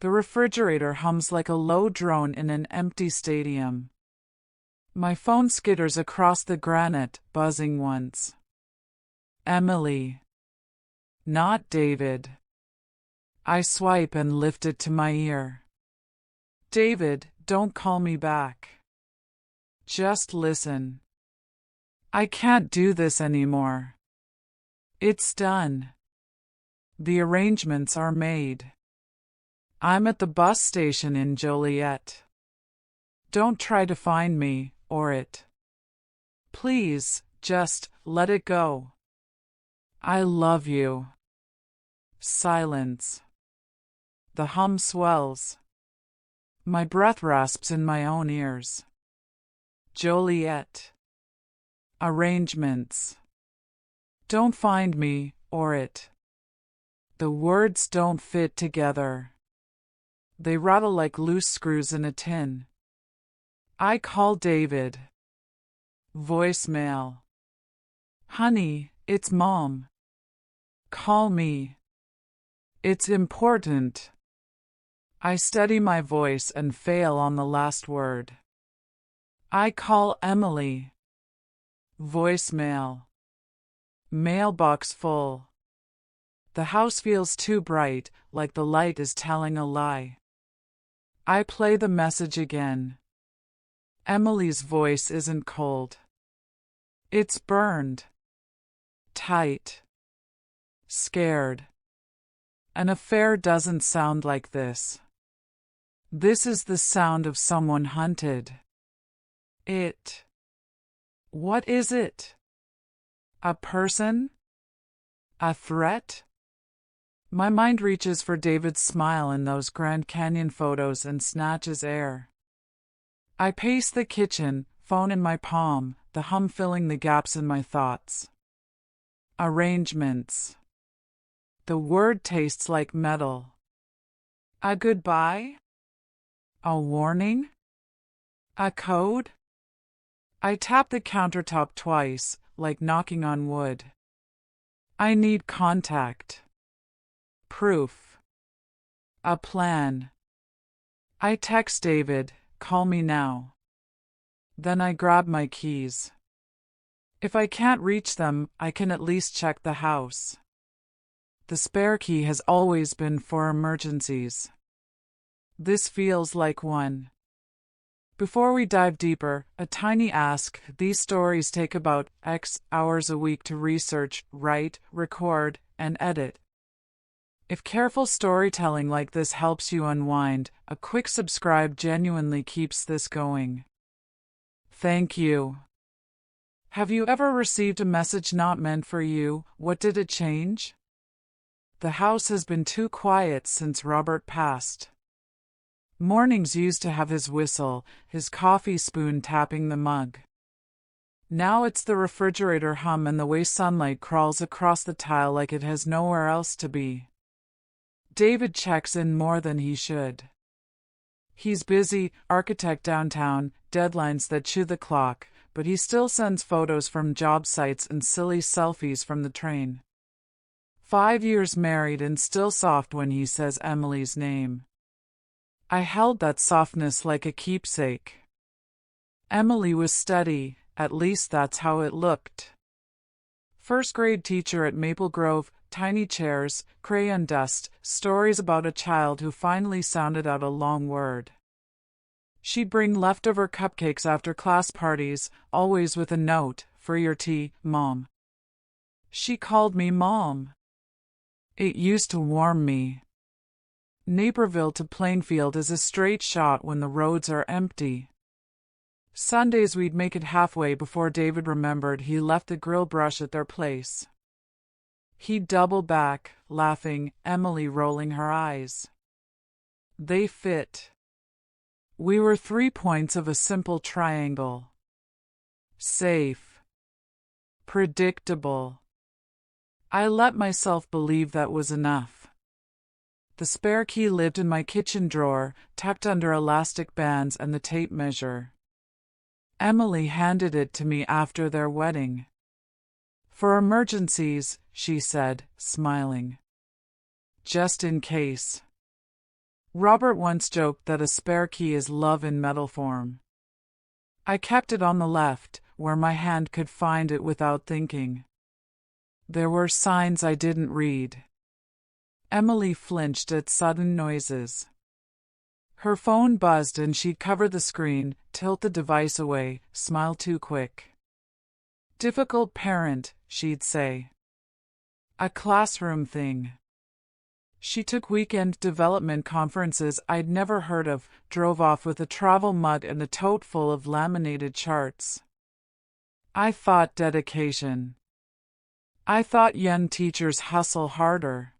The refrigerator hums like a low drone in an empty stadium. My phone skitters across the granite, buzzing once. Emily. Not David. I swipe and lift it to my ear. David, don't call me back. Just listen. I can't do this anymore. It's done. The arrangements are made. I'm at the bus station in Joliet. Don't try to find me, or it. Please, just let it go. I love you. Silence. The hum swells. My breath rasps in my own ears. Joliet. Arrangements. Don't find me, or it. The words don't fit together. They rattle like loose screws in a tin. I call David. Voicemail. Honey, it's Mom. Call me. It's important. I steady my voice and fail on the last word. I call Emily. Voicemail. Mailbox full. The house feels too bright, like the light is telling a lie. I play the message again. Emily's voice isn't cold. It's burned. Tight. Scared. An affair doesn't sound like this. This is the sound of someone hunted. It. What is it? A person? A threat? My mind reaches for David's smile in those Grand Canyon photos and snatches air. I pace the kitchen, phone in my palm, the hum filling the gaps in my thoughts. Arrangements. The word tastes like metal. A goodbye? A warning? A code? I tap the countertop twice, like knocking on wood. I need contact. Proof. A plan. I text David, call me now. Then I grab my keys. If I can't reach them, I can at least check the house. The spare key has always been for emergencies. This feels like one. Before we dive deeper, a tiny ask. These stories take about X hours a week to research, write, record, and edit. If careful storytelling like this helps you unwind, a quick subscribe genuinely keeps this going. Thank you. Have you ever received a message not meant for you? What did it change? The house has been too quiet since Robert passed. Mornings used to have his whistle, his coffee spoon tapping the mug. Now it's the refrigerator hum and the way sunlight crawls across the tile like it has nowhere else to be. David checks in more than he should. He's busy, architect downtown, deadlines that chew the clock, but he still sends photos from job sites and silly selfies from the train. 5 years married and still soft when he says Emily's name. I held that softness like a keepsake. Emily was steady, at least that's how it looked. First grade teacher at Maple Grove, tiny chairs, crayon dust, stories about a child who finally sounded out a long word. She'd bring leftover cupcakes after class parties, always with a note, for your tea, Mom. She called me Mom. It used to warm me. Naperville to Plainfield is a straight shot when the roads are empty. Sundays we'd make it halfway before David remembered he left the grill brush at their place. He'd double back, laughing, Emily rolling her eyes. They fit. We were 3 points of a simple triangle. Safe. Predictable. I let myself believe that was enough. The spare key lived in my kitchen drawer, tucked under elastic bands and the tape measure. Emily handed it to me after their wedding. For emergencies, she said, smiling. Just in case. Robert once joked that a spare key is love in metal form. I kept it on the left, where my hand could find it without thinking. There were signs I didn't read. Emily flinched at sudden noises. Her phone buzzed and she'd cover the screen, tilt the device away, smile too quick. Difficult parent, she'd say. A classroom thing. She took weekend development conferences I'd never heard of, drove off with a travel mug and a tote full of laminated charts. I thought dedication. I thought young teachers hustle harder.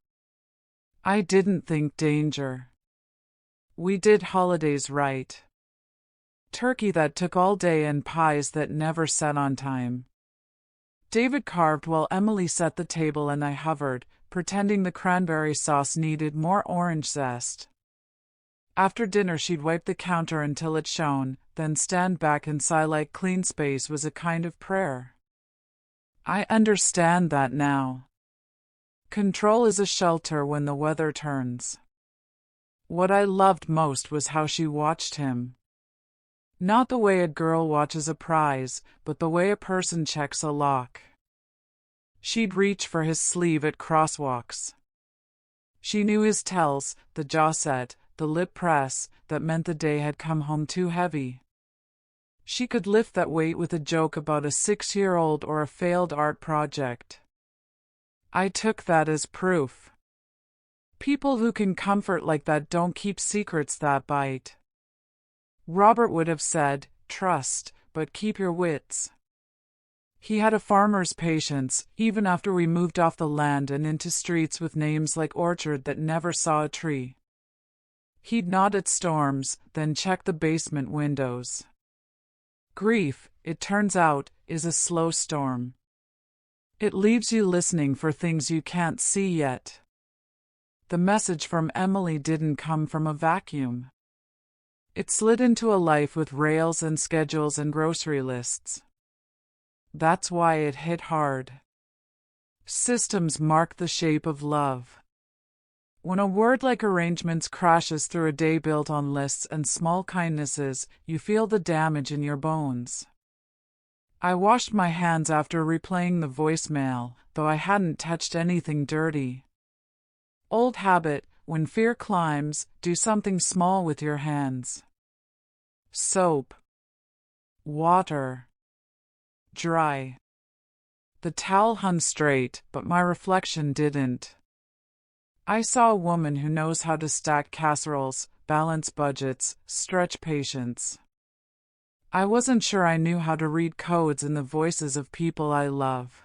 I didn't think danger. We did holidays right. Turkey that took all day and pies that never set on time. David carved while Emily set the table and I hovered, pretending the cranberry sauce needed more orange zest. After dinner she'd wipe the counter until it shone, then stand back and sigh like clean space was a kind of prayer. I understand that now. Control is a shelter when the weather turns. What I loved most was how she watched him. Not the way a girl watches a prize, but the way a person checks a lock. She'd reach for his sleeve at crosswalks. She knew his tells, the jaw set, the lip press, that meant the day had come home too heavy. She could lift that weight with a joke about a 6-year-old or a failed art project. I took that as proof. People who can comfort like that don't keep secrets that bite. Robert would have said, trust, but keep your wits. He had a farmer's patience, even after we moved off the land and into streets with names like Orchard that never saw a tree. He'd nod at storms, then check the basement windows. Grief, it turns out, is a slow storm. It leaves you listening for things you can't see yet. The message from Emily didn't come from a vacuum. It slid into a life with rails and schedules and grocery lists. That's why it hit hard. Systems mark the shape of love. When a word like arrangements crashes through a day built on lists and small kindnesses, you feel the damage in your bones. I washed my hands after replaying the voicemail, though I hadn't touched anything dirty. Old habit, when fear climbs, do something small with your hands. Soap. Water. Dry. The towel hung straight, but my reflection didn't. I saw a woman who knows how to stack casseroles, balance budgets, stretch patience. I wasn't sure I knew how to read codes in the voices of people I love.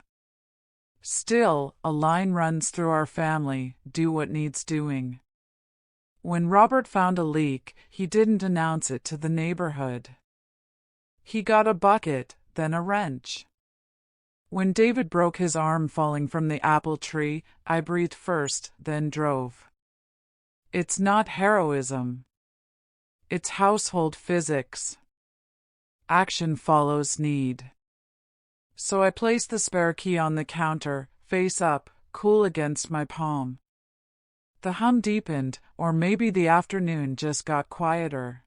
Still, a line runs through our family, do what needs doing. When Robert found a leak, he didn't announce it to the neighborhood. He got a bucket, then a wrench. When David broke his arm falling from the apple tree, I breathed first, then drove. It's not heroism. It's household physics. Action follows need. So I placed the spare key on the counter, face up, cool against my palm. The hum deepened, or maybe the afternoon just got quieter.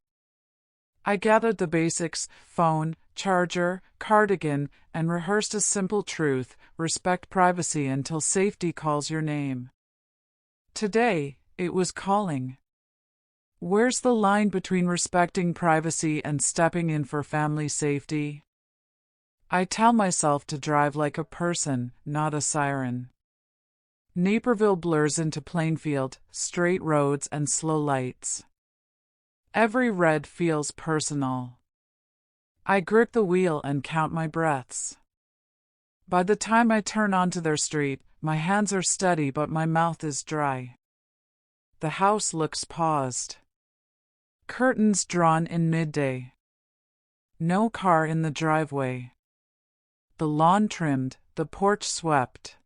I gathered the basics, phone, charger, cardigan, and rehearsed a simple truth: respect privacy until safety calls your name. Today, it was calling. Where's the line between respecting privacy and stepping in for family safety? I tell myself to drive like a person, not a siren. Naperville blurs into Plainfield, straight roads and slow lights. Every red feels personal. I grip the wheel and count my breaths. By the time I turn onto their street, my hands are steady but my mouth is dry. The house looks paused. Curtains drawn in midday. No car in the driveway. The lawn trimmed, the porch swept.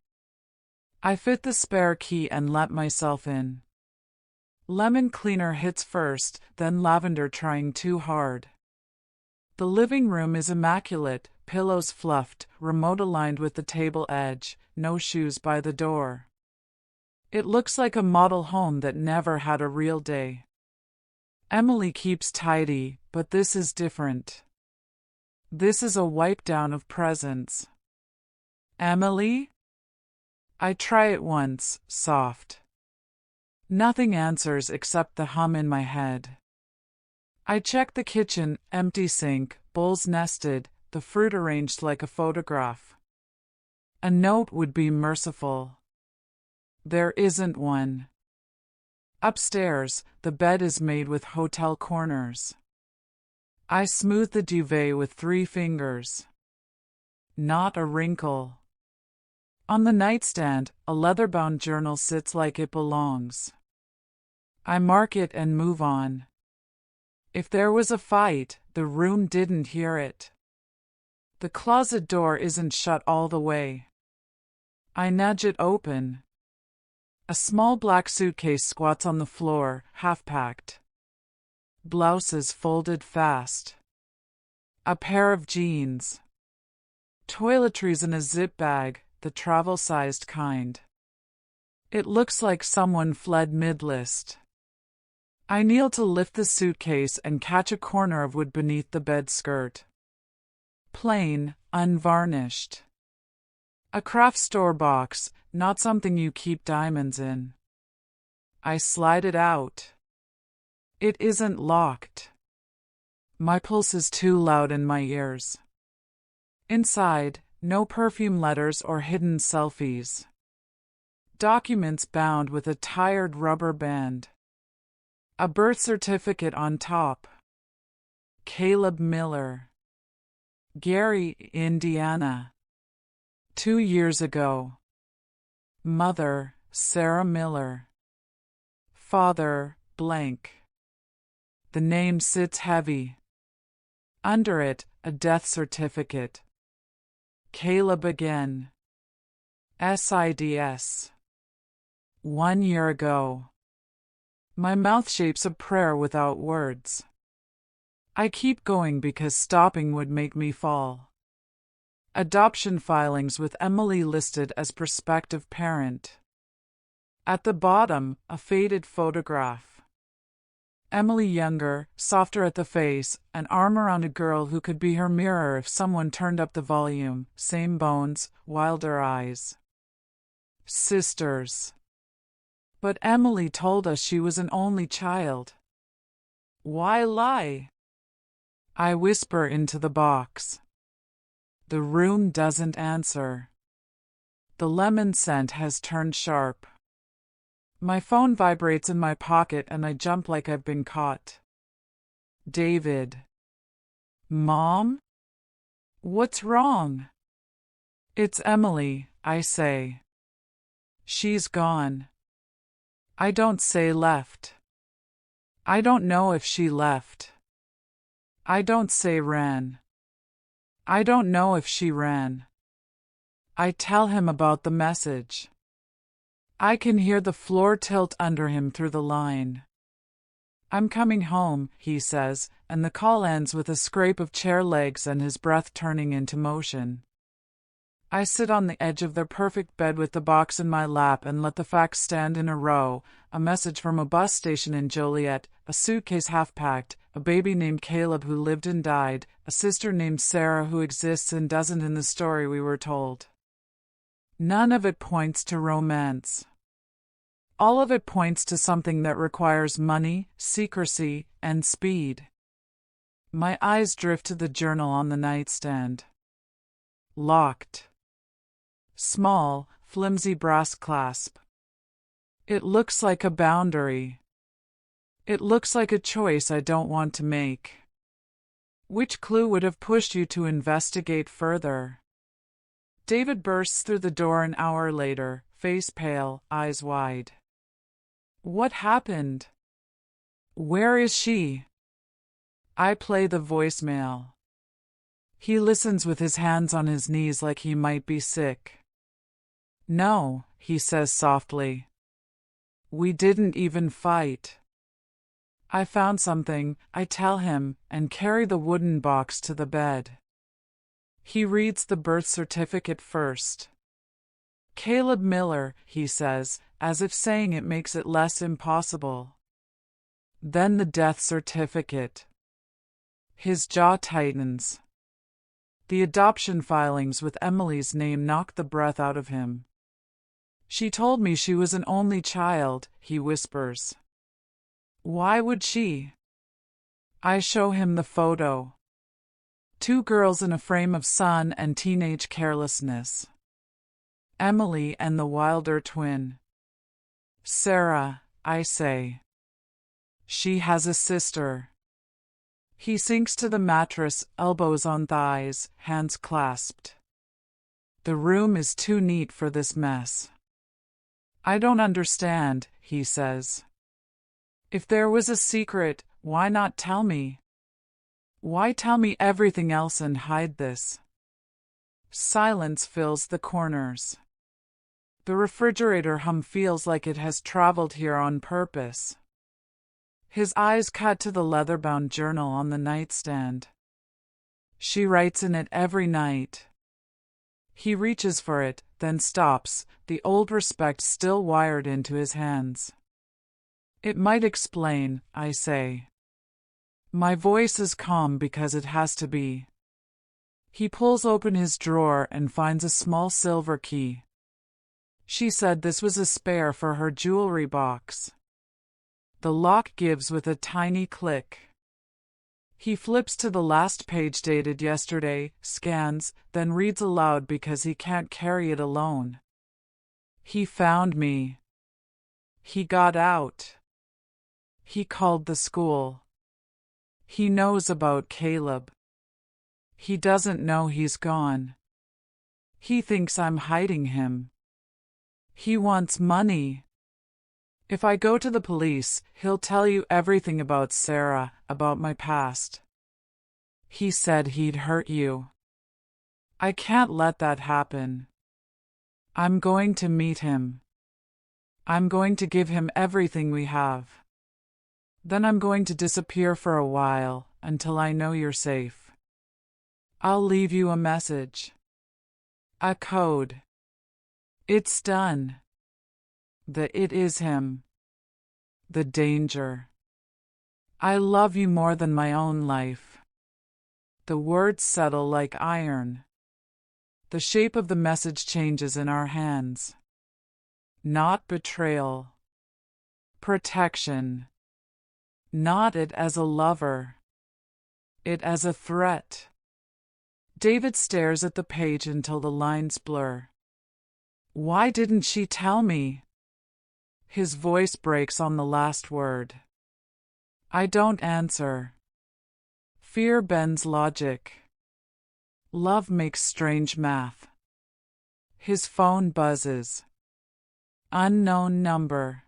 I fit the spare key and let myself in. Lemon cleaner hits first, then lavender trying too hard. The living room is immaculate, pillows fluffed, remote aligned with the table edge, no shoes by the door. It looks like a model home that never had a real day. Emily keeps tidy, but this is different. This is a wipe down of presents. Emily? I try it once, soft. Nothing answers except the hum in my head. I check the kitchen, empty sink, bowls nested, the fruit arranged like a photograph. A note would be merciful. There isn't one. Upstairs, the bed is made with hotel corners. I smooth the duvet with 3 fingers. Not a wrinkle. On the nightstand, a leather-bound journal sits like it belongs. I mark it and move on. If there was a fight, the room didn't hear it. The closet door isn't shut all the way. I nudge it open. A small black suitcase squats on the floor, half-packed. Blouses folded fast. A pair of jeans. Toiletries in a zip bag, the travel-sized kind. It looks like someone fled mid-list. I kneel to lift the suitcase and catch a corner of wood beneath the bed skirt. Plain, unvarnished. A craft store box, not something you keep diamonds in. I slide it out. It isn't locked. My pulse is too loud in my ears. Inside, no perfume letters or hidden selfies. Documents bound with a tired rubber band. A birth certificate on top. Caleb Miller. Gary, Indiana. 2 years ago. Mother, Sarah Miller. Father, blank. The name sits heavy. Under it, a death certificate. Caleb again. SIDS. 1 year ago. My mouth shapes a prayer without words. I keep going because stopping would make me fall. Adoption filings with Emily listed as prospective parent. At the bottom, a faded photograph. Emily younger, softer at the face, an arm around a girl who could be her mirror if someone turned up the volume, same bones, wilder eyes. Sisters. But Emily told us she was an only child. Why lie? I whisper into the box. The room doesn't answer. The lemon scent has turned sharp. My phone vibrates in my pocket and I jump like I've been caught. David. Mom? What's wrong? It's Emily, I say. She's gone. I don't say left. I don't know if she left. I don't say ran. I don't know if she ran. I tell him about the message. I can hear the floor tilt under him through the line. I'm coming home, he says, and the call ends with a scrape of chair legs and his breath turning into motion. I sit on the edge of their perfect bed with the box in my lap and let the facts stand in a row. A message from a bus station in Joliet, a suitcase half-packed, a baby named Caleb who lived and died, a sister named Sarah who exists and doesn't in the story we were told. None of it points to romance. All of it points to something that requires money, secrecy, and speed. My eyes drift to the journal on the nightstand. Locked. Small, flimsy brass clasp. It looks like a boundary. It looks like a choice I don't want to make. Which clue would have pushed you to investigate further? David bursts through the door an hour later, face pale, eyes wide. What happened? Where is she? I play the voicemail. He listens with his hands on his knees like he might be sick. No, he says softly. We didn't even fight. I found something, I tell him, and carry the wooden box to the bed. He reads the birth certificate first. Caleb Miller, he says, as if saying it makes it less impossible. Then the death certificate. His jaw tightens. The adoption filings with Emily's name knock the breath out of him. She told me she was an only child, he whispers. Why would she? I show him the photo. 2 girls in a frame of sun and teenage carelessness. Emily and the wilder twin. Sarah, I say. She has a sister. He sinks to the mattress, elbows on thighs, hands clasped. The room is too neat for this mess. I don't understand, he says. If there was a secret, why not tell me? Why tell me everything else and hide this? Silence fills the corners. The refrigerator hum feels like it has traveled here on purpose. His eyes cut to the leather-bound journal on the nightstand. She writes in it every night. He reaches for it, then stops, the old respect still wired into his hands. It might explain, I say. My voice is calm because it has to be. He pulls open his drawer and finds a small silver key. She said this was a spare for her jewelry box. The lock gives with a tiny click. He flips to the last page dated yesterday, scans, then reads aloud because he can't carry it alone. He found me. He got out. He called the school. He knows about Caleb. He doesn't know he's gone. He thinks I'm hiding him. He wants money. If I go to the police, he'll tell you everything about Sarah, about my past. He said he'd hurt you. I can't let that happen. I'm going to meet him. I'm going to give him everything we have. Then I'm going to disappear for a while, until I know you're safe. I'll leave you a message. A code. It's done. It is him. The danger. I love you more than my own life. The words settle like iron. The shape of the message changes in our hands. Not betrayal. Protection. Not it as a lover. It as a threat. David stares at the page until the lines blur. Why didn't she tell me? His voice breaks on the last word. I don't answer. Fear bends logic. Love makes strange math. His phone buzzes. Unknown number.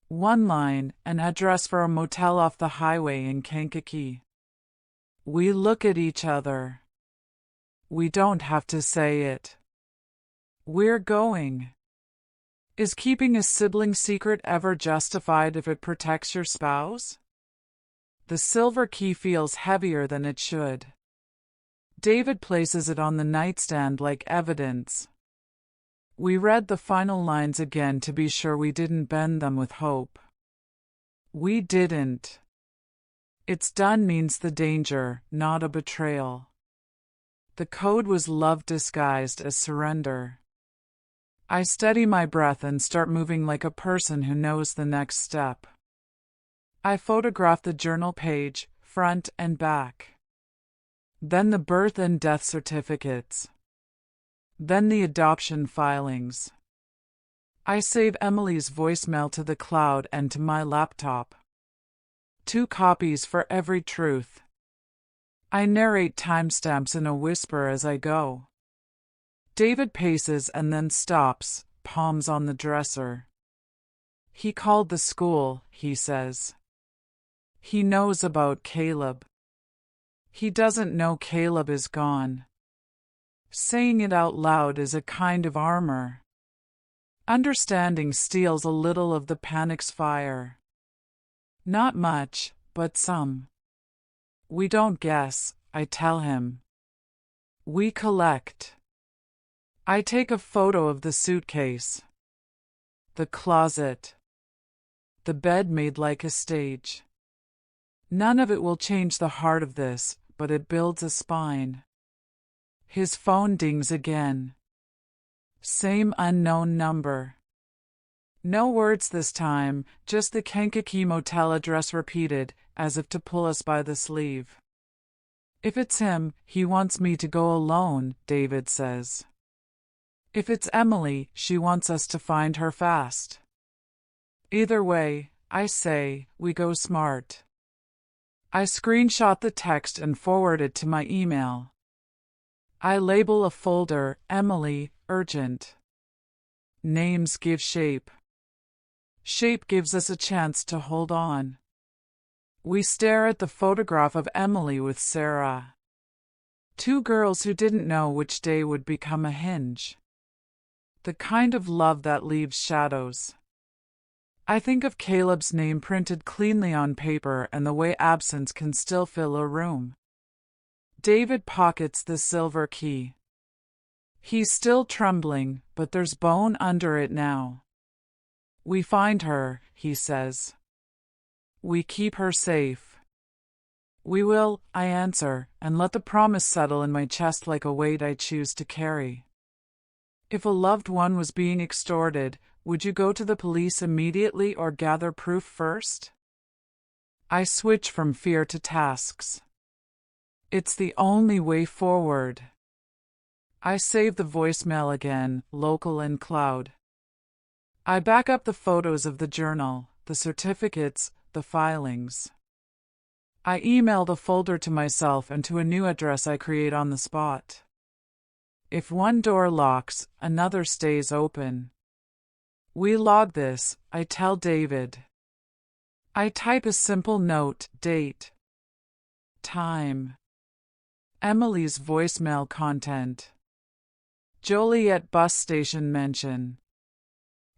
One line, an address for a motel off the highway in Kankakee. We look at each other. We don't have to say it. We're going. Is keeping a sibling secret ever justified if it protects your spouse? The silver key feels heavier than it should. David places it on the nightstand like evidence. We read the final lines again to be sure we didn't bend them with hope. We didn't. It's done means the danger, not a betrayal. The code was love disguised as surrender. I steady my breath and start moving like a person who knows the next step. I photograph the journal page, front and back. Then the birth and death certificates. Then the adoption filings. I save Emily's voicemail to the cloud and to my laptop. 2 copies for every truth. I narrate timestamps in a whisper as I go. David paces and then stops, palms on the dresser. He called the school, he says. He knows about Caleb. He doesn't know Caleb is gone. Saying it out loud is a kind of armor. Understanding steals a little of the panic's fire. Not much, but some. We don't guess, I tell him. We collect. I take a photo of the suitcase. The closet. the bed made like a stage. None of it will change the heart of this, but it builds a spine. His phone dings again. Same unknown number. No words this time, just the Kankakee Motel address repeated, as if to pull us by the sleeve. If it's him, he wants me to go alone, David says. If it's Emily, she wants us to find her fast. Either way, I say, we go smart. I screenshot the text and forward it to my email. I label a folder, Emily, urgent. Names give shape. Shape gives us a chance to hold on. We stare at the photograph of Emily with Sarah. Two girls who didn't know which day would become a hinge. The kind of love that leaves shadows. I think of Caleb's name printed cleanly on paper and the way absence can still fill a room. David pockets the silver key. He's still trembling, but there's bone under it now. We find her, he says. We keep her safe. We will, I answer, and let the promise settle in my chest like a weight I choose to carry. If a loved one was being extorted, would you go to the police immediately or gather proof first? I switch from fear to tasks. It's the only way forward. I save the voicemail again, local and cloud. I back up the photos of the journal, the certificates, the filings. I email the folder to myself and to a new address I create on the spot. If one door locks, another stays open. We log this, I tell David. I type a simple note, date, time, Emily's voicemail content, Joliet bus station mention,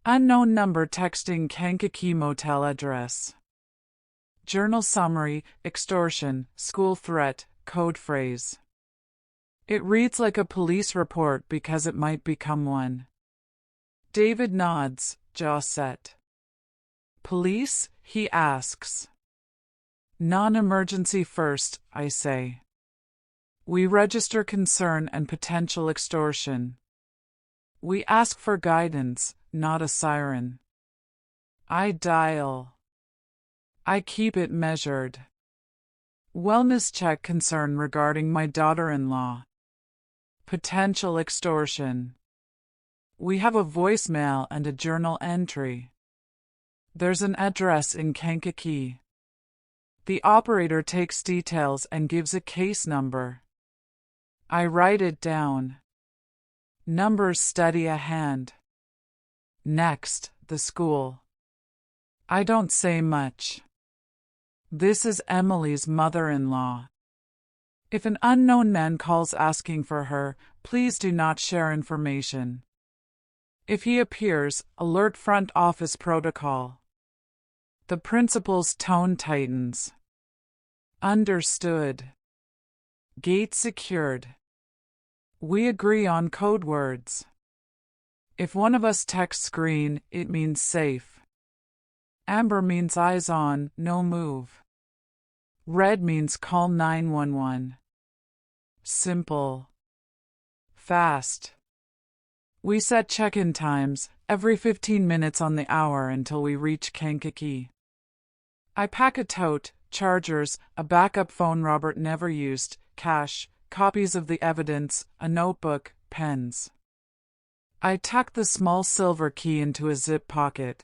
unknown number texting Kankakee Motel address, journal summary, extortion, school threat, code phrase. It reads like a police report because it might become one. David nods, jaw set. Police? He asks. Non-emergency first, I say. We register concern and potential extortion. We ask for guidance, not a siren. I dial. I keep it measured. Wellness check concern regarding my daughter-in-law. Potential extortion. We have a voicemail and a journal entry. There's an address in Kankakee. The operator takes details and gives a case number. I write it down. Numbers steady a hand. Next, the school. I don't say much. This is Emily's mother-in-law. If an unknown man calls asking for her, please do not share information. If he appears, alert front office protocol. The principal's tone tightens. Understood. Gate secured. We agree on code words. If one of us texts green, it means safe. Amber means eyes on, no move. Red means call 911. Simple. Fast. We set check-in times, every 15 minutes on the hour until we reach Kankakee. I pack a tote, chargers, a backup phone Robert never used, cash, copies of the evidence, a notebook, pens. I tuck the small silver key into a zip pocket.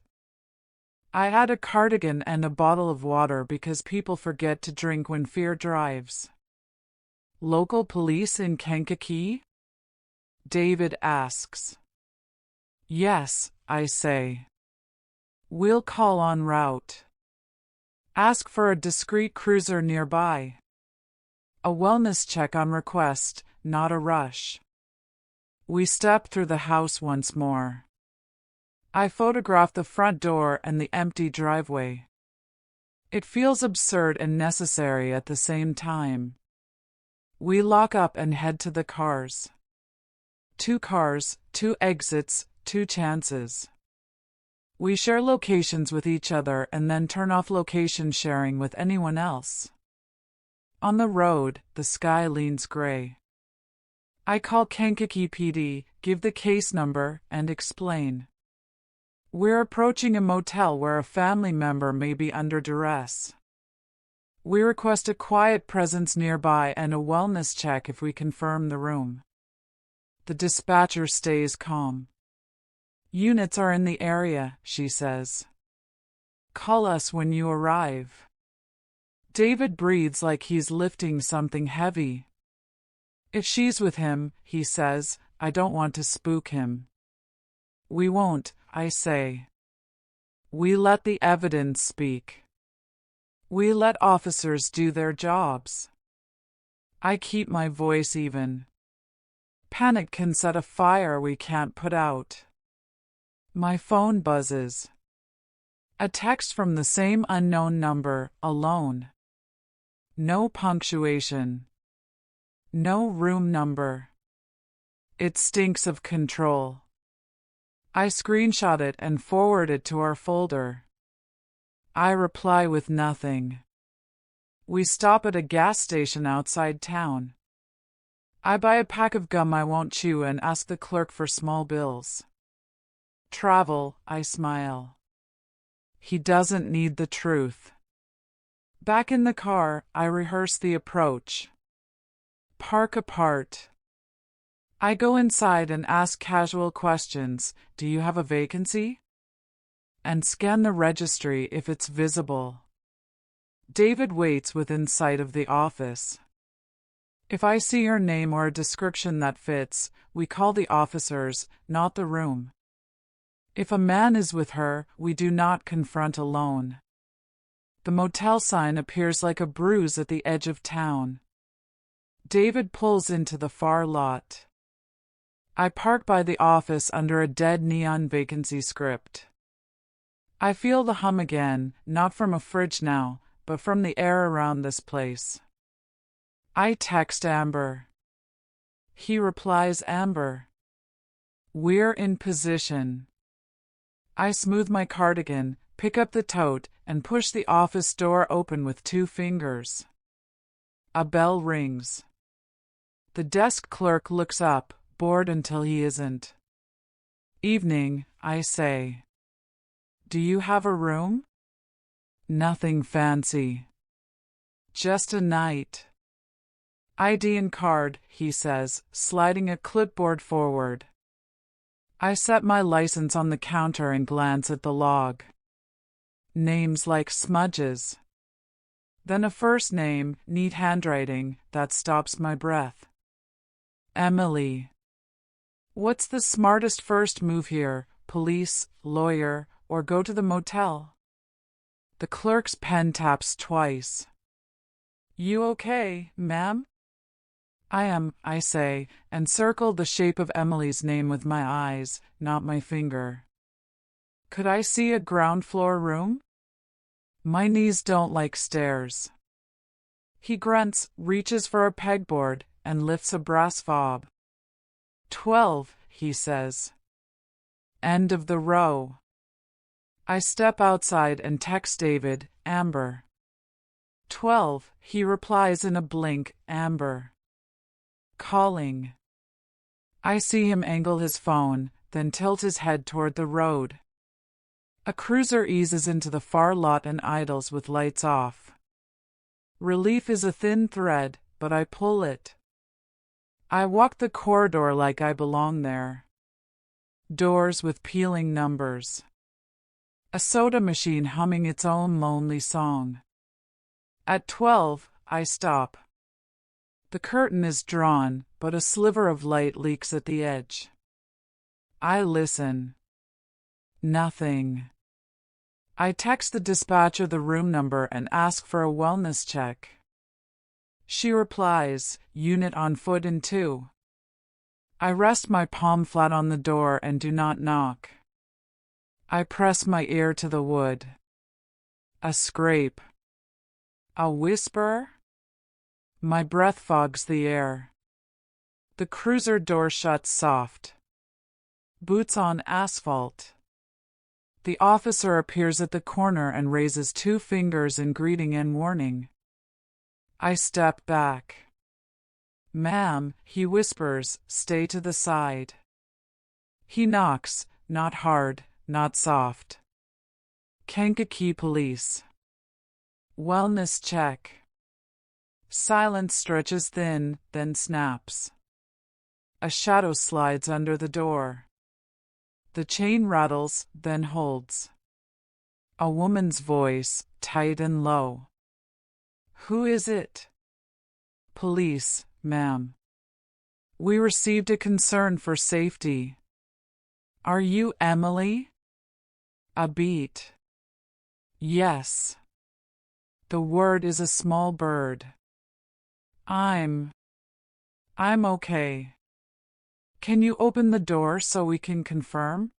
I add a cardigan and a bottle of water because people forget to drink when fear drives. Local police in Kankakee? David asks. Yes, I say. We'll call en route. Ask for a discreet cruiser nearby. A wellness check on request, not a rush. We step through the house once more. I photograph the front door and the empty driveway. It feels absurd and necessary at the same time. We lock up and head to the cars. 2 cars, 2 exits, 2 chances. We share locations with each other and then turn off location sharing with anyone else. On the road, the sky leans gray. I call Kankakee PD, give the case number, and explain. We're approaching a motel where a family member may be under duress. We request a quiet presence nearby and a wellness check if we confirm the room. The dispatcher stays calm. Units are in the area, she says. Call us when you arrive. David breathes like he's lifting something heavy. If she's with him, he says, I don't want to spook him. We won't, I say. We let the evidence speak. We let officers do their jobs. I keep my voice even. Panic can set a fire we can't put out. My phone buzzes. A text from the same unknown number, alone. No punctuation. No room number. It stinks of control. I screenshot it and forward it to our folder. I reply with nothing. We stop at a gas station outside town. I buy a pack of gum I won't chew and ask the clerk for small bills. Travel, I smile. He doesn't need the truth. Back in the car, I rehearse the approach. Park apart. I go inside and ask casual questions. Do you have a vacancy? And scan the registry if it's visible. David waits within sight of the office. If I see her name or a description that fits, we call the officers, not the room. If a man is with her, we do not confront alone. The motel sign appears like a bruise at the edge of town. David pulls into the far lot. I park by the office under a dead neon vacancy script. I feel the hum again, not from a fridge now, but from the air around this place. I text Amber. He replies, Amber. We're in position. I smooth my cardigan, pick up the tote, and push the office door open with 2 fingers. A bell rings. The desk clerk looks up, bored until he isn't. Evening, I say. Do you have a room? Nothing fancy. Just a night. ID and card, he says, sliding a clipboard forward. I set my license on the counter and glance at the log. Names like smudges. Then a first name, neat handwriting, that stops my breath. Emily. What's the smartest first move here? Police, lawyer, or go to the motel? The clerk's pen taps twice. You okay, ma'am? I am, I say, and circle the shape of Emily's name with my eyes, not my finger. Could I see a ground floor room? My knees don't like stairs. He grunts, reaches for a pegboard, and lifts a brass fob. 12, he says. End of the row. I step outside and text David, Amber. 12, he replies in a blink, Amber. Calling. I see him angle his phone, then tilt his head toward the road. A cruiser eases into the far lot and idles with lights off. Relief is a thin thread, but I pull it. I walk the corridor like I belong there. Doors with peeling numbers. A soda machine humming its own lonely song. At 12, I stop. The curtain is drawn, but a sliver of light leaks at the edge. I listen. Nothing. I text the dispatcher the room number and ask for a wellness check. She replies, unit on foot in 2. I rest my palm flat on the door and do not knock. I press my ear to the wood. A scrape. A whisper? My breath fogs the air. The cruiser door shuts soft. Boots on asphalt. The officer appears at the corner and raises 2 fingers in greeting and warning. I step back. "Ma'am," he whispers, "stay to the side." He knocks, not hard, not soft. Kankakee Police. Wellness check. Silence stretches thin, then snaps. A shadow slides under the door. The chain rattles, then holds. A woman's voice, tight and low. "Who is it?" "Police, ma'am. We received a concern for safety." "Are you Emily?" A beat. "Yes." The word is a small bird. I'm okay. Can you open the door so we can confirm?"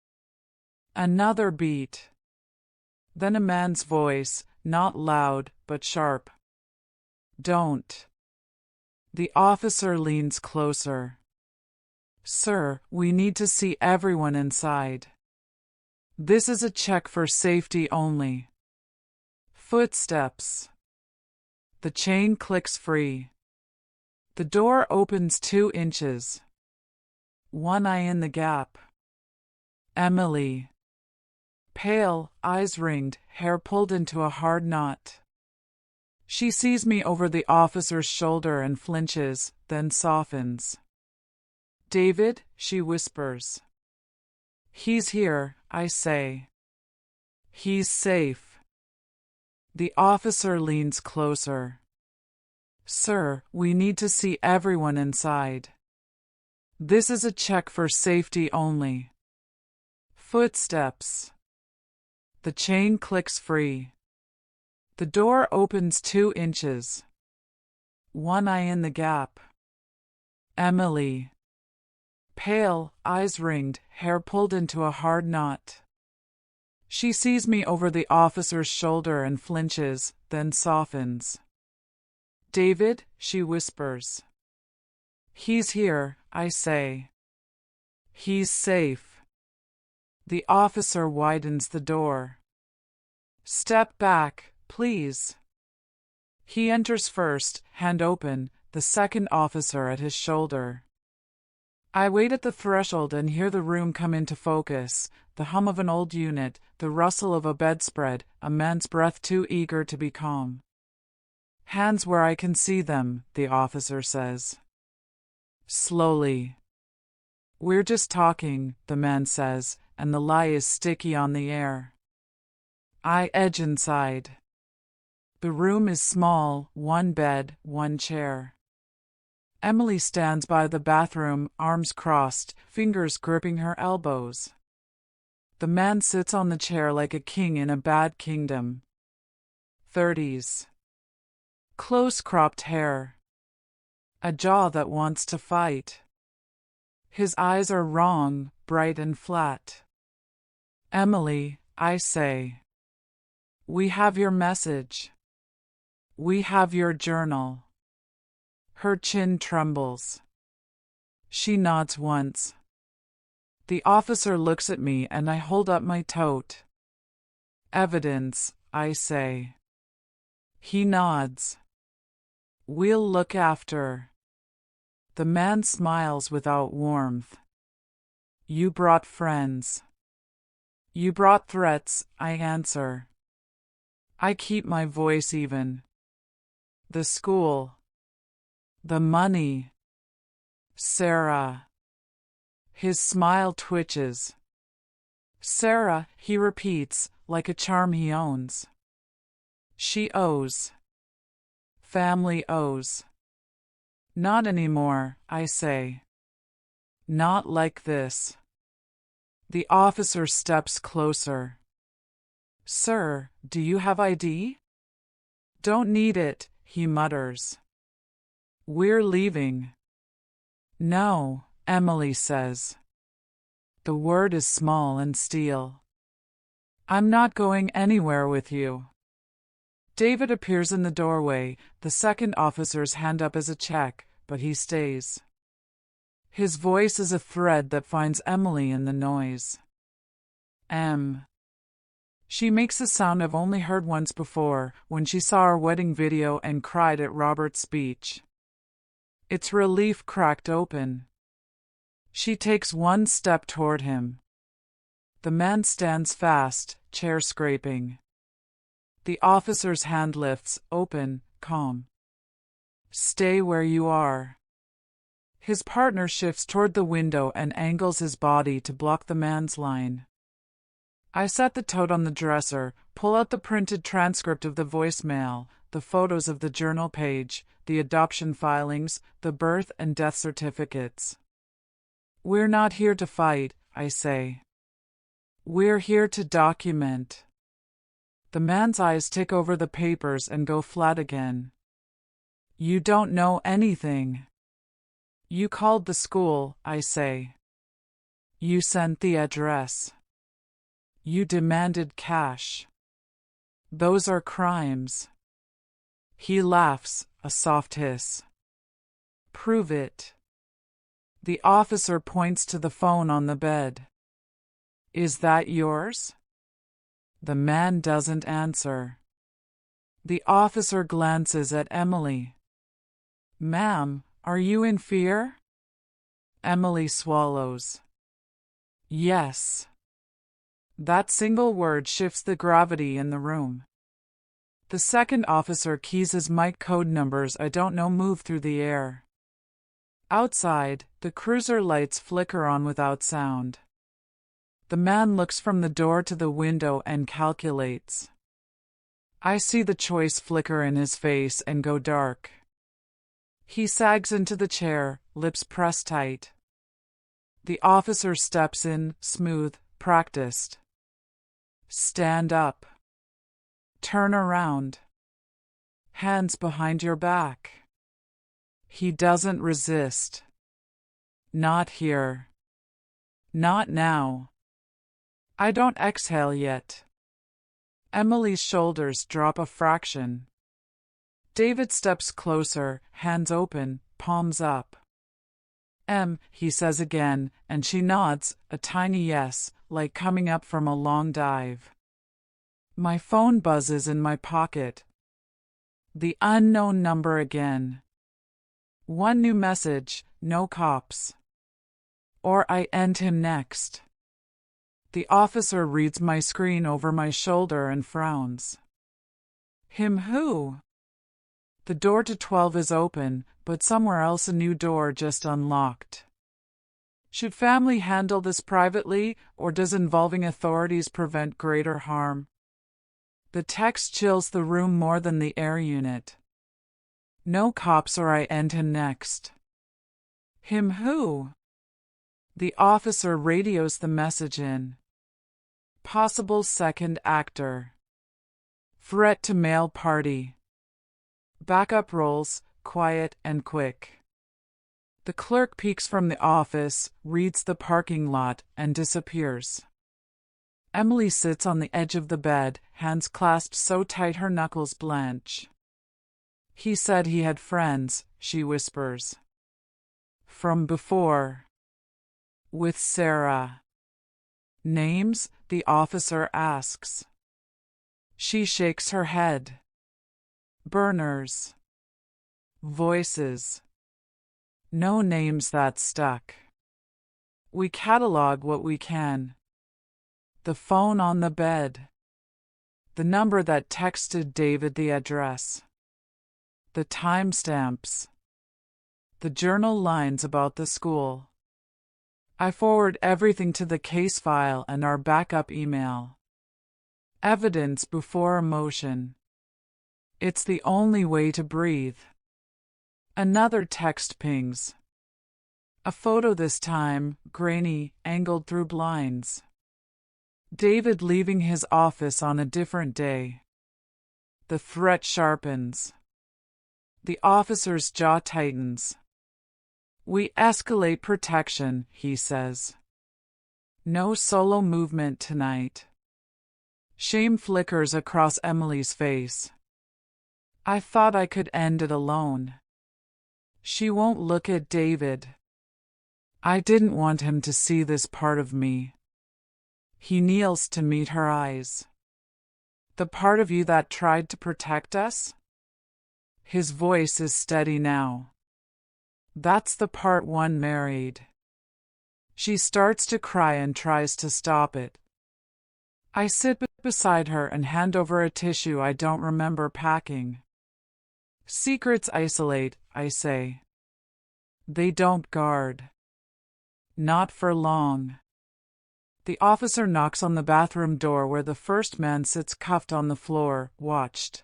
Another beat. Then a man's voice, not loud, but sharp. "Don't." The officer leans closer. "Sir, we need to see everyone inside. This is a check for safety only." Footsteps. The chain clicks free. The door opens 2 inches. One eye in the gap. Emily. Pale, eyes ringed, hair pulled into a hard knot. She sees me over the officer's shoulder and flinches, then softens. "David," she whispers. "He's here," I say. "He's safe." The officer leans closer. "Sir, we need to see everyone inside. This is a check for safety only." Footsteps. The chain clicks free. The door opens 2 inches. One eye in the gap. Emily. Pale, eyes ringed, hair pulled into a hard knot. She sees me over the officer's shoulder and flinches, then softens. "David," she whispers. "He's here," I say. "He's safe." The officer widens the door. "Step back, please." He enters first, hand open, the second officer at his shoulder. I wait at the threshold and hear the room come into focus, the hum of an old unit, the rustle of a bedspread, a man's breath too eager to be calm. "Hands where I can see them," the officer says. Slowly. "We're just talking," the man says, and the lie is sticky on the air. I edge inside. The room is small, 1 bed, 1 chair. Emily stands by the bathroom, arms crossed, fingers gripping her elbows. The man sits on the chair like a king in a bad kingdom. 30s. Close-cropped hair. A jaw that wants to fight. His eyes are wrong, bright and flat. "Emily," I say. "We have your message. We have your journal." Her chin trembles. She nods once. The officer looks at me and I hold up my tote. "Evidence," I say. He nods. "We'll look after." The man smiles without warmth. "You brought friends." "You brought threats," I answer. I keep my voice even. "The school. The money. Sarah." His smile twitches. "Sarah," he repeats, like a charm he owns. "She owes. Family owes." "Not anymore," I say. "Not like this." The officer steps closer. "Sir, do you have ID?" "Don't need it," he mutters. "We're leaving." "No," Emily says. The word is small and steel. "I'm not going anywhere with you." David appears in the doorway, the second officer's hand up as a check, but he stays. His voice is a thread that finds Emily in the noise. She makes a sound I've only heard once before, when she saw our wedding video and cried at Robert's speech. Its relief cracked open. She takes one step toward him. The man stands fast, chair scraping. The officer's hand lifts, open, calm. Stay where you are. His partner shifts toward the window and angles his body to block the man's line. I set the tote on the dresser, pull out the printed transcript of the voicemail, the photos of the journal page, the adoption filings, the birth and death certificates. We're not here to fight, I say. We're here to document. The man's eyes tick over the papers and go flat again. You don't know anything. You called the school, I say. You sent the address. You demanded cash. Those are crimes. He laughs, a soft hiss. Prove it. The officer points to the phone on the bed. Is that yours? The man doesn't answer. The officer glances at Emily. Ma'am, are you in fear? Emily swallows. Yes. That single word shifts the gravity in the room. The second officer keys his mic code numbers I don't know move through the air. Outside, the cruiser lights flicker on without sound. The man looks from the door to the window and calculates. I see the choice flicker in his face and go dark. He sags into the chair, lips pressed tight. The officer steps in, smooth, practiced. Stand up. Turn around. Hands behind your back. He doesn't resist. Not here. Not now. I don't exhale yet. Emily's shoulders drop a fraction. David steps closer, hands open, palms up. He says again, and she nods, a tiny yes, like coming up from a long dive. My phone buzzes in my pocket. The unknown number again. One new message, no cops. Or I end him next. The officer reads my screen over my shoulder and frowns. Him who? The door to 12 is open, but somewhere else a new door just unlocked. Should family handle this privately, or does involving authorities prevent greater harm? The text chills the room more than the air unit. No cops or I end him next. Him who? The officer radios the message in. Possible second actor. Threat to male party. Backup rolls, quiet and quick. The clerk peeks from the office, reads the parking lot, and disappears. Emily sits on the edge of the bed, hands clasped so tight her knuckles blanch. He said he had friends, she whispers. From before. With Sarah. Names? The officer asks. She shakes her head. Burners. Voices. No names that stuck. We catalog what we can. The phone on the bed. The number that texted David the address. The timestamps. The journal lines about the school. I forward everything to the case file and our backup email. Evidence before emotion. It's the only way to breathe. Another text pings. A photo this time, grainy, angled through blinds. David leaving his office on a different day. The threat sharpens. The officer's jaw tightens. We escalate protection, he says. No solo movement tonight. Shame flickers across Emily's face. I thought I could end it alone. She won't look at David. I didn't want him to see this part of me. He kneels to meet her eyes. The part of you that tried to protect us? His voice is steady now. That's the part one married. She starts to cry and tries to stop it. I sit beside her and hand over a tissue I don't remember packing. Secrets isolate, I say. They don't guard. Not for long. The officer knocks on the bathroom door where the first man sits cuffed on the floor, watched.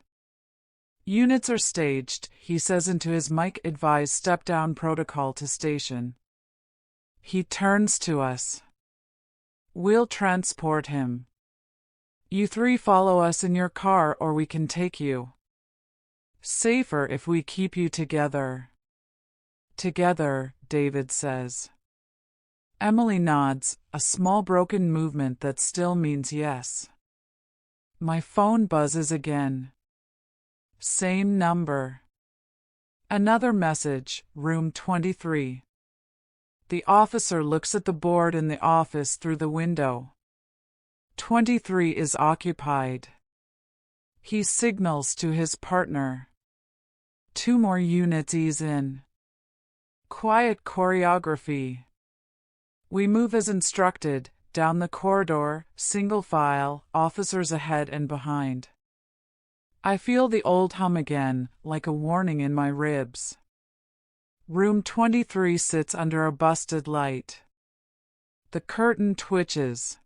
Units are staged, he says into his mic-advised step-down protocol to station. He turns to us. We'll transport him. You three follow us in your car or we can take you. Safer if we keep you together. Together, David says. Emily nods, a small broken movement that still means yes. My phone buzzes again. Same number. Another message, room 23. The officer looks at the board in the office through the window. 23 is occupied. He signals to his partner. 2 more units ease in. Quiet choreography. We move as instructed, down the corridor, single file, officers ahead and behind. I feel the old hum again, like a warning in my ribs. Room 23 sits under a busted light. The curtain twitches.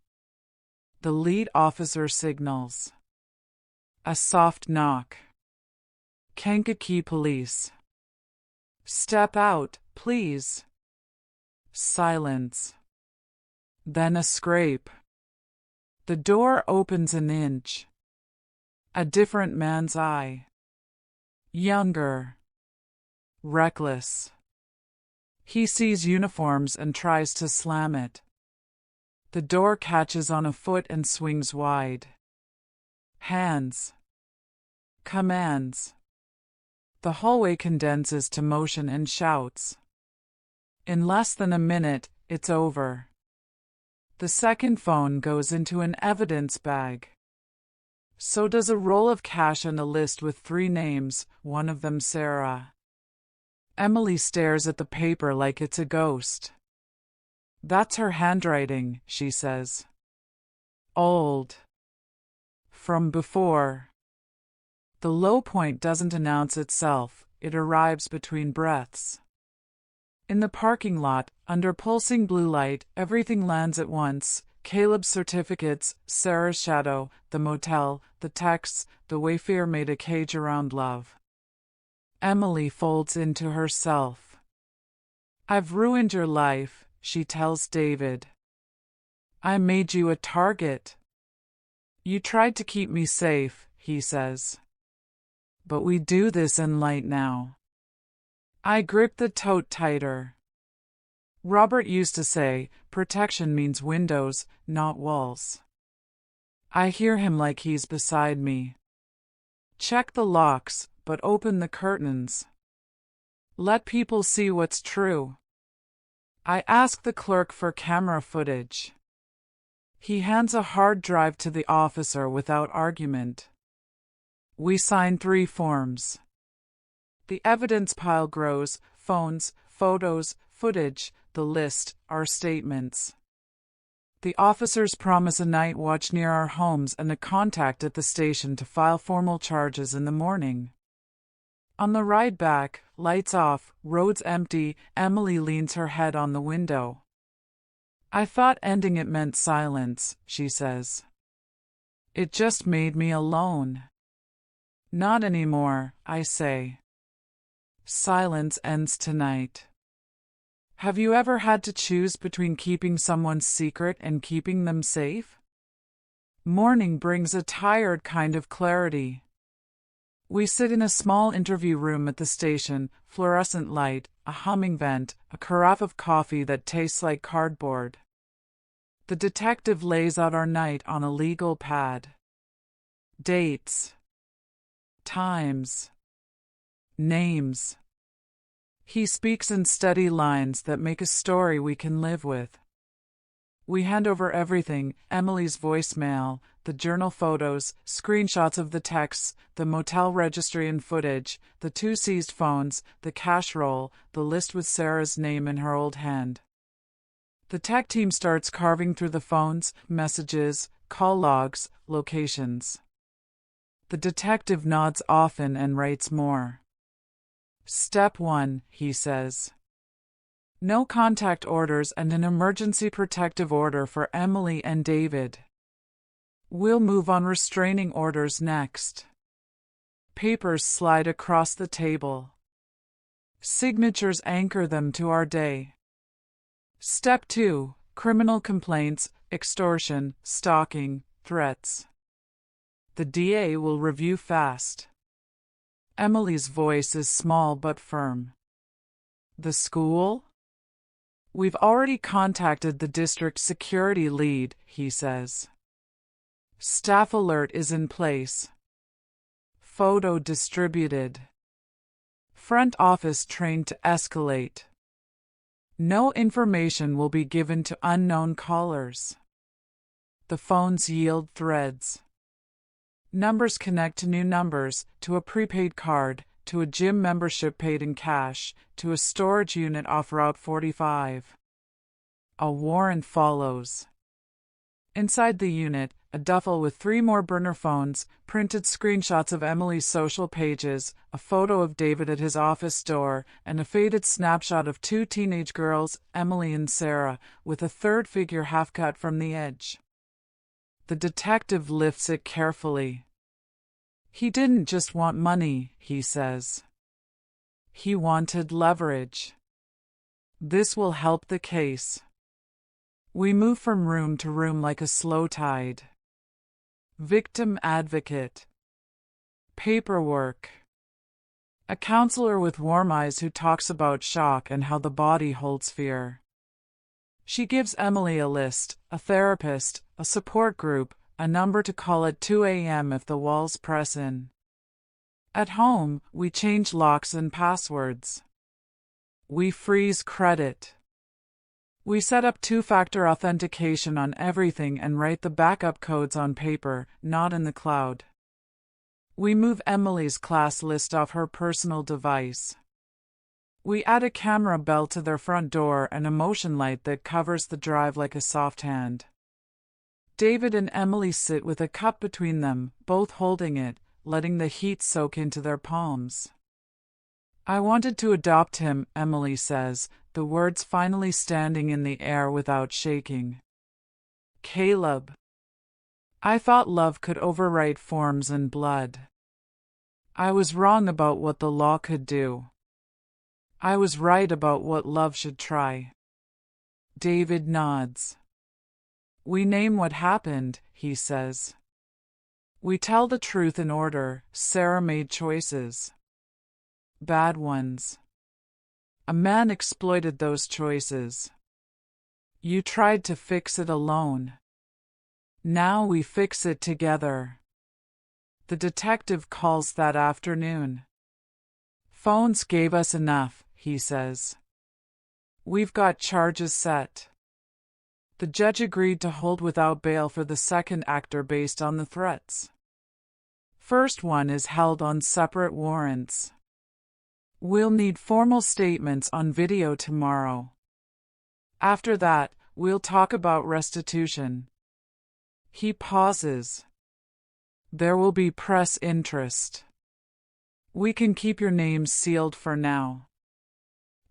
The lead officer signals. A soft knock. Kankakee Police. Step out, please. Silence. Then a scrape. The door opens an inch. A different man's eye. Younger. Reckless. He sees uniforms and tries to slam it. The door catches on a foot and swings wide. Hands. Commands. The hallway condenses to motion and shouts. In less than a minute, it's over. The second phone goes into an evidence bag. So does a roll of cash and a list with 3 names, one of them Sarah. Emily stares at the paper like it's a ghost. That's her handwriting, she says. Old. From before. The low point doesn't announce itself, it arrives between breaths. In the parking lot, under pulsing blue light, everything lands at once. Caleb's certificates, Sarah's shadow, the motel, the texts, the way fear made a cage around love. Emily folds into herself. I've ruined your life, she tells David. I made you a target. You tried to keep me safe, he says. But we do this in light now. I grip the tote tighter. Robert used to say, protection means windows, not walls. I hear him like he's beside me. Check the locks, but open the curtains. Let people see what's true. I ask the clerk for camera footage. He hands a hard drive to the officer without argument. We sign 3 forms. The evidence pile grows, phones, photos, footage, the list, our statements. The officers promise a night watch near our homes and a contact at the station to file formal charges in the morning. On the ride back, lights off, roads empty, Emily leans her head on the window. I thought ending it meant silence, she says. It just made me alone. Not anymore, I say. Silence ends tonight. Have you ever had to choose between keeping someone's secret and keeping them safe? Morning brings a tired kind of clarity. We sit in a small interview room at the station, fluorescent light, a humming vent, a carafe of coffee that tastes like cardboard. The detective lays out our night on a legal pad. Dates. Times. Names. He speaks in steady lines that make a story we can live with. We hand over everything: Emily's voicemail, the journal photos, screenshots of the texts, the motel registry and footage, the 2 seized phones, the cash roll, the list with Sarah's name in her old hand. The tech team starts carving through the phones, messages, call logs, locations. The detective nods often and writes more. Step 1, he says. No contact orders and an emergency protective order for Emily and David. We'll move on restraining orders next. Papers slide across the table. Signatures anchor them to our day. Step 2, criminal complaints, extortion, stalking, threats. The DA will review fast. Emily's voice is small but firm. The school? We've already contacted the district security lead, he says. Staff alert is in place. Photo distributed. Front office trained to escalate. No information will be given to unknown callers. The phones yield threads. Numbers connect to new numbers, to a prepaid card, to a gym membership paid in cash, to a storage unit off Route 45. A warrant follows. Inside the unit, a duffel with 3 more burner phones, printed screenshots of Emily's social pages, a photo of David at his office door, and a faded snapshot of 2 teenage girls, Emily and Sarah, with a third figure half cut from the edge. The detective lifts it carefully. He didn't just want money, he says. He wanted leverage. This will help the case. We move from room to room like a slow tide. Victim advocate. Paperwork. A counselor with warm eyes who talks about shock and how the body holds fear. She gives Emily a list, a therapist, a support group, a number to call at 2 a.m. if the walls press in. At home, we change locks and passwords. We freeze credit. We set up 2-factor authentication on everything and write the backup codes on paper, not in the cloud. We move Emily's class list off her personal device. We add a camera bell to their front door and a motion light that covers the drive like a soft hand. David and Emily sit with a cup between them, both holding it, letting the heat soak into their palms. I wanted to adopt him, Emily says, the words finally standing in the air without shaking. Caleb. I thought love could overwrite forms and blood. I was wrong about what the law could do. I was right about what love should try. David nods. We name what happened, he says. We tell the truth in order. Sarah made choices. Bad ones. A man exploited those choices. You tried to fix it alone. Now we fix it together. The detective calls that afternoon. Phones gave us enough, he says. We've got charges set. The judge agreed to hold without bail for the second actor based on the threats. First one is held on separate warrants. We'll need formal statements on video tomorrow. After that, we'll talk about restitution. He pauses. There will be press interest. We can keep your names sealed for now.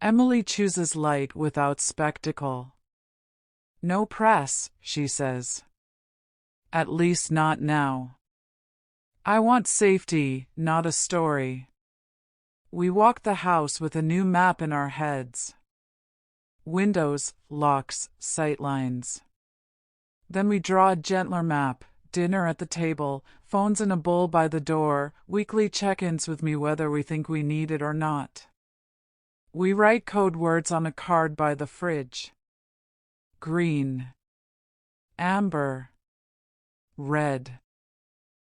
Emily chooses light without spectacle. No press, she says. At least not now. I want safety, not a story. We walk the house with a new map in our heads. Windows, locks, sightlines. Then we draw a gentler map, dinner at the table, phones in a bowl by the door, weekly check-ins with me whether we think we need it or not. We write code words on a card by the fridge. Green. Amber. Red.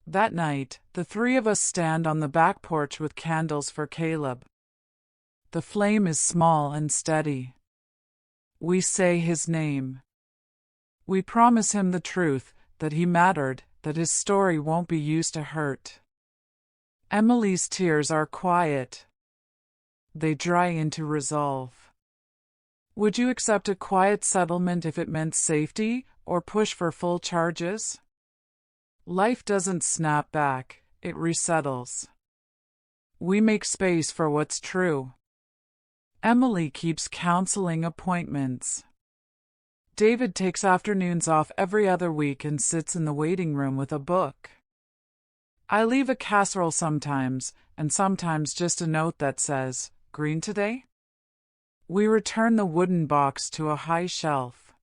That night, the 3 of us stand on the back porch with candles for Caleb. The flame is small and steady. We say his name. We promise him the truth, that he mattered, that his story won't be used to hurt. Emily's tears are quiet. They dry into resolve. Would you accept a quiet settlement if it meant safety, or push for full charges? Life doesn't snap back, it resettles. We make space for what's true. Emily keeps counseling appointments. David takes afternoons off every other week and sits in the waiting room with a book. I leave a casserole sometimes, and sometimes just a note that says, "Green today?" We return the wooden box to a high shelf.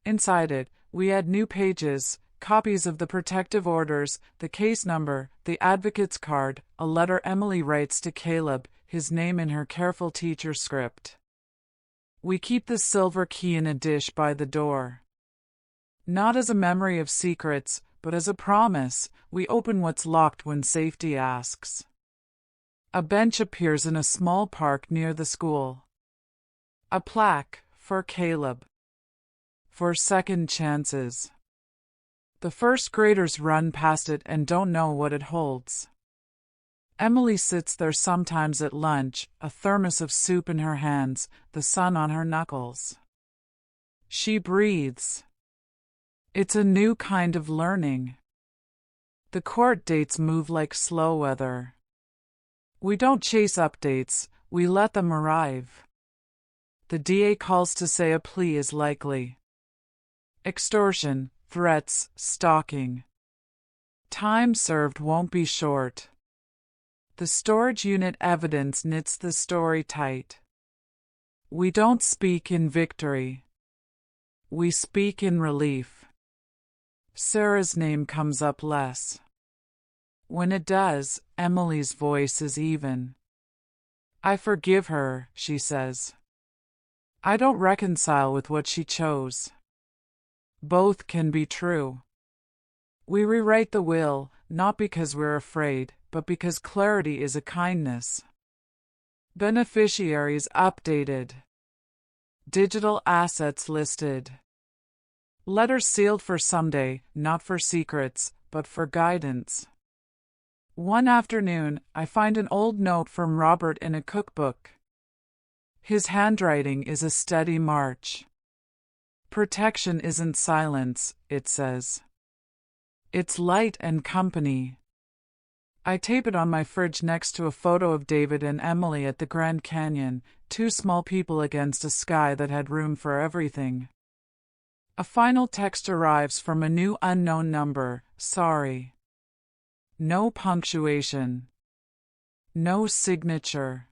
Inside it, we add new pages, copies of the protective orders, the case number, the advocate's card, a letter Emily writes to Caleb, his name in her careful teacher script. We keep the silver key in a dish by the door. Not as a memory of secrets, but as a promise, we open what's locked when safety asks. A bench appears in a small park near the school. A plaque, for Caleb. For second chances. The first graders run past it and don't know what it holds. Emily sits there sometimes at lunch, a thermos of soup in her hands, the sun on her knuckles. She breathes. It's a new kind of learning. The court dates move like slow weather. We don't chase updates, we let them arrive. The DA calls to say a plea is likely. Extortion, threats, stalking. Time served won't be short. The storage unit evidence knits the story tight. We don't speak in victory. We speak in relief. Sarah's name comes up less. When it does, Emily's voice is even. I forgive her, she says. I don't reconcile with what she chose. Both can be true. We rewrite the will, not because we're afraid, but because clarity is a kindness. Beneficiaries updated. Digital assets listed. Letters sealed for someday, not for secrets, but for guidance. One afternoon, I find an old note from Robert in a cookbook. His handwriting is a steady march. Protection isn't silence, it says. It's light and company. I tape it on my fridge next to a photo of David and Emily at the Grand Canyon, two small people against a sky that had room for everything. A final text arrives from a new unknown number, sorry. No punctuation. No signature.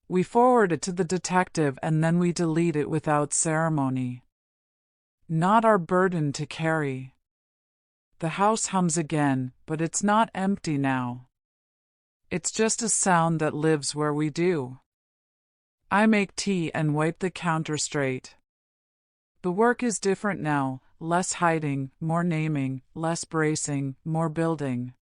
We forward it to the detective and then we delete it without ceremony. Not our burden to carry. The house hums again, but it's not empty now. It's just a sound that lives where we do. I make tea and wipe the counter straight. The work is different now, less hiding, more naming, less bracing, more building.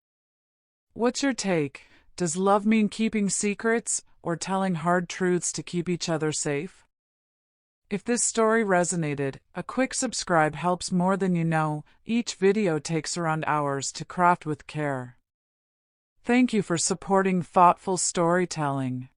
What's your take? Does love mean keeping secrets, or telling hard truths to keep each other safe? If this story resonated, a quick subscribe helps more than you know. Each video takes around hours to craft with care. Thank you for supporting thoughtful storytelling.